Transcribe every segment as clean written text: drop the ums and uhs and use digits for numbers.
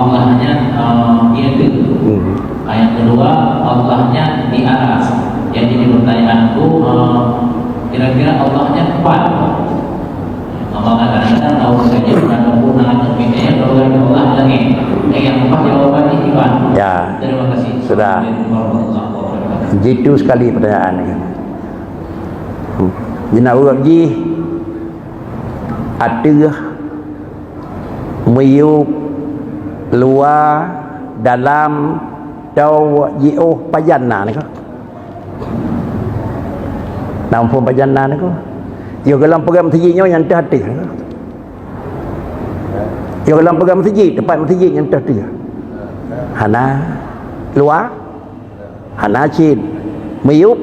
Allahnya itu. Yang kedua, Allahnya di atas. Yang jadi pertanyaanku, kira-kira Allahnya kuat. Maka kadang-kadang tahu saja ada punah ya kalau Allah lagi. Yang empat jawabannya Iwan. Ya. Terima kasih. Sudah. Jitu sekali pertanyaan ini. Jina urang ji ada meyuk luar dalam tau jiuh pajana ni ko. Nampun pajana ni ko. Yo dalam program masjidnya yang terhati. Yo dalam program masjid, tempat masjid yang terhati. Hana luar, hana cid, meyuk,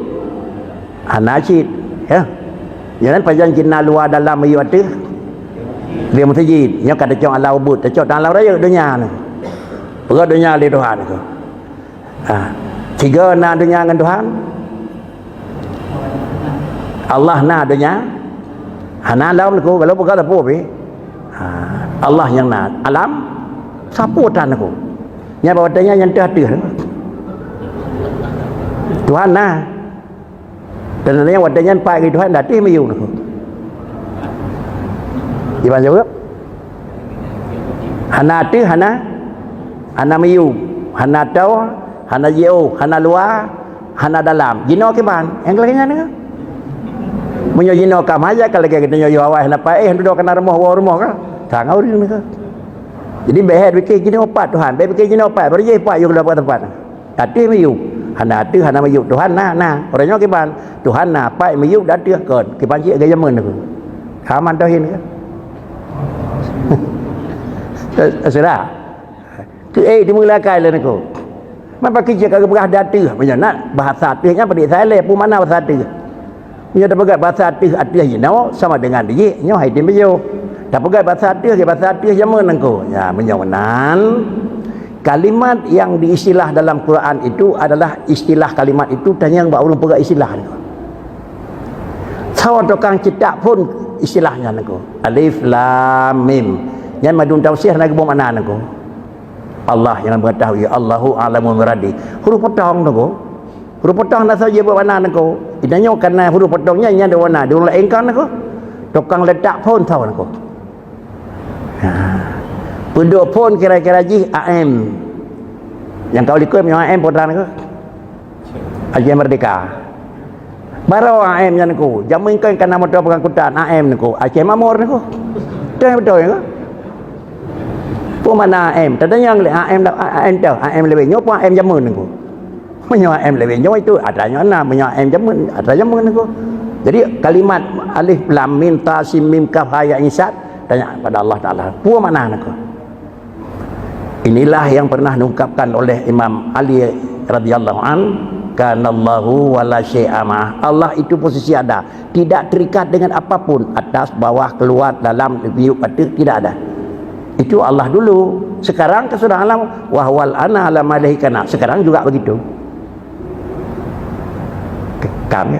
hana cid, ya. Jangan pajan cina luar dalam meyuk ada. Dia masjid, nya kada cong alau but, cong dalam raya dunia ni. Pergi dunia di Tuhan tu. Tiga na dunia dengan Tuhan. Allah na dunia. Hana alam aku kalau perkara apa be. Allah yang na alam siapa tan aku. Nya bawadanya yang terhati. Tuhan na. Dan yang wadanya pai ke Tuhan datih mayu aku. Gimana jawab? Hana tu hana mayu, hana tau, hana jauh, hana luar, hana dalam. Jino ke ban? Yang lainnya ni. Munyo jino kam aja kalau kita nyoyo awal napa duduk kena rumah kan. Tangau dia ni kan. Jadi behet fikir jino opat Tuhan, fikir jino opat, baru je opat yo dapat tempat. Tadi mayu. Hana tu hana mayu Tuhan na. Orangnya ke ban? Tuhan na pai mayu dah dia kan. Ke panci gaya men aku. Kaman dah ini kan. Sudah. Tu dimulakan lah aku. Mapa kerja kagak berah data macam nak bahasa artinya pada saya pun mana bahasa arti. Dia dah pegat bahasa arti no sama dengan dia nyo hai tim bejo. Dah pegat bahasa arti ke bahasa arti zaman aku. Ya menyawanan kalimat yang diistilah dalam Quran itu adalah istilah kalimat itu dan yang buat ulun pegat istilah ni. Sawa tukang cetak pun istilahnya aku. Alif lam mim. Yang madun tafsir nak buat mana aku? Allah yang mengetahui, Allahu a'lamu muradi. Huruf potong tu. Huruf potong dah saja buat mana aku. Idanya kerana huruf potongnya nya ada warna. Dia orang engkau aku. Tukang letak pun tahu aku. Penduk pun kira-kira ji AM. Yang kau likut yang AM potong aku. Ajian Merdeka. Baru AM yang aku. Jamin kan kerana motor pengangkutan AM aku. Aceh Mamur aku. Betul aku. Pun mana AM tadanya yang AM dah AM lebih nyo pun AM jamun aku menyo AM lebih nyo itu adanya na menyo AM jamun ada jamun aku. Jadi kalimat alif lam mim ta sim mim kaf ha ya insad tanya pada Allah Taala pun mana aku. Inilah yang pernah diungkapkan oleh Imam Ali radhiyallahu an, kanallahu wala syai'a ma. Allah itu posisi ada, tidak terikat dengan apapun, atas bawah keluar dalam biuk pada tidak ada. Itu Allah dulu. Sekarang sudah alam wahwal ana ala malaikana. Sekarang juga begitu. Kami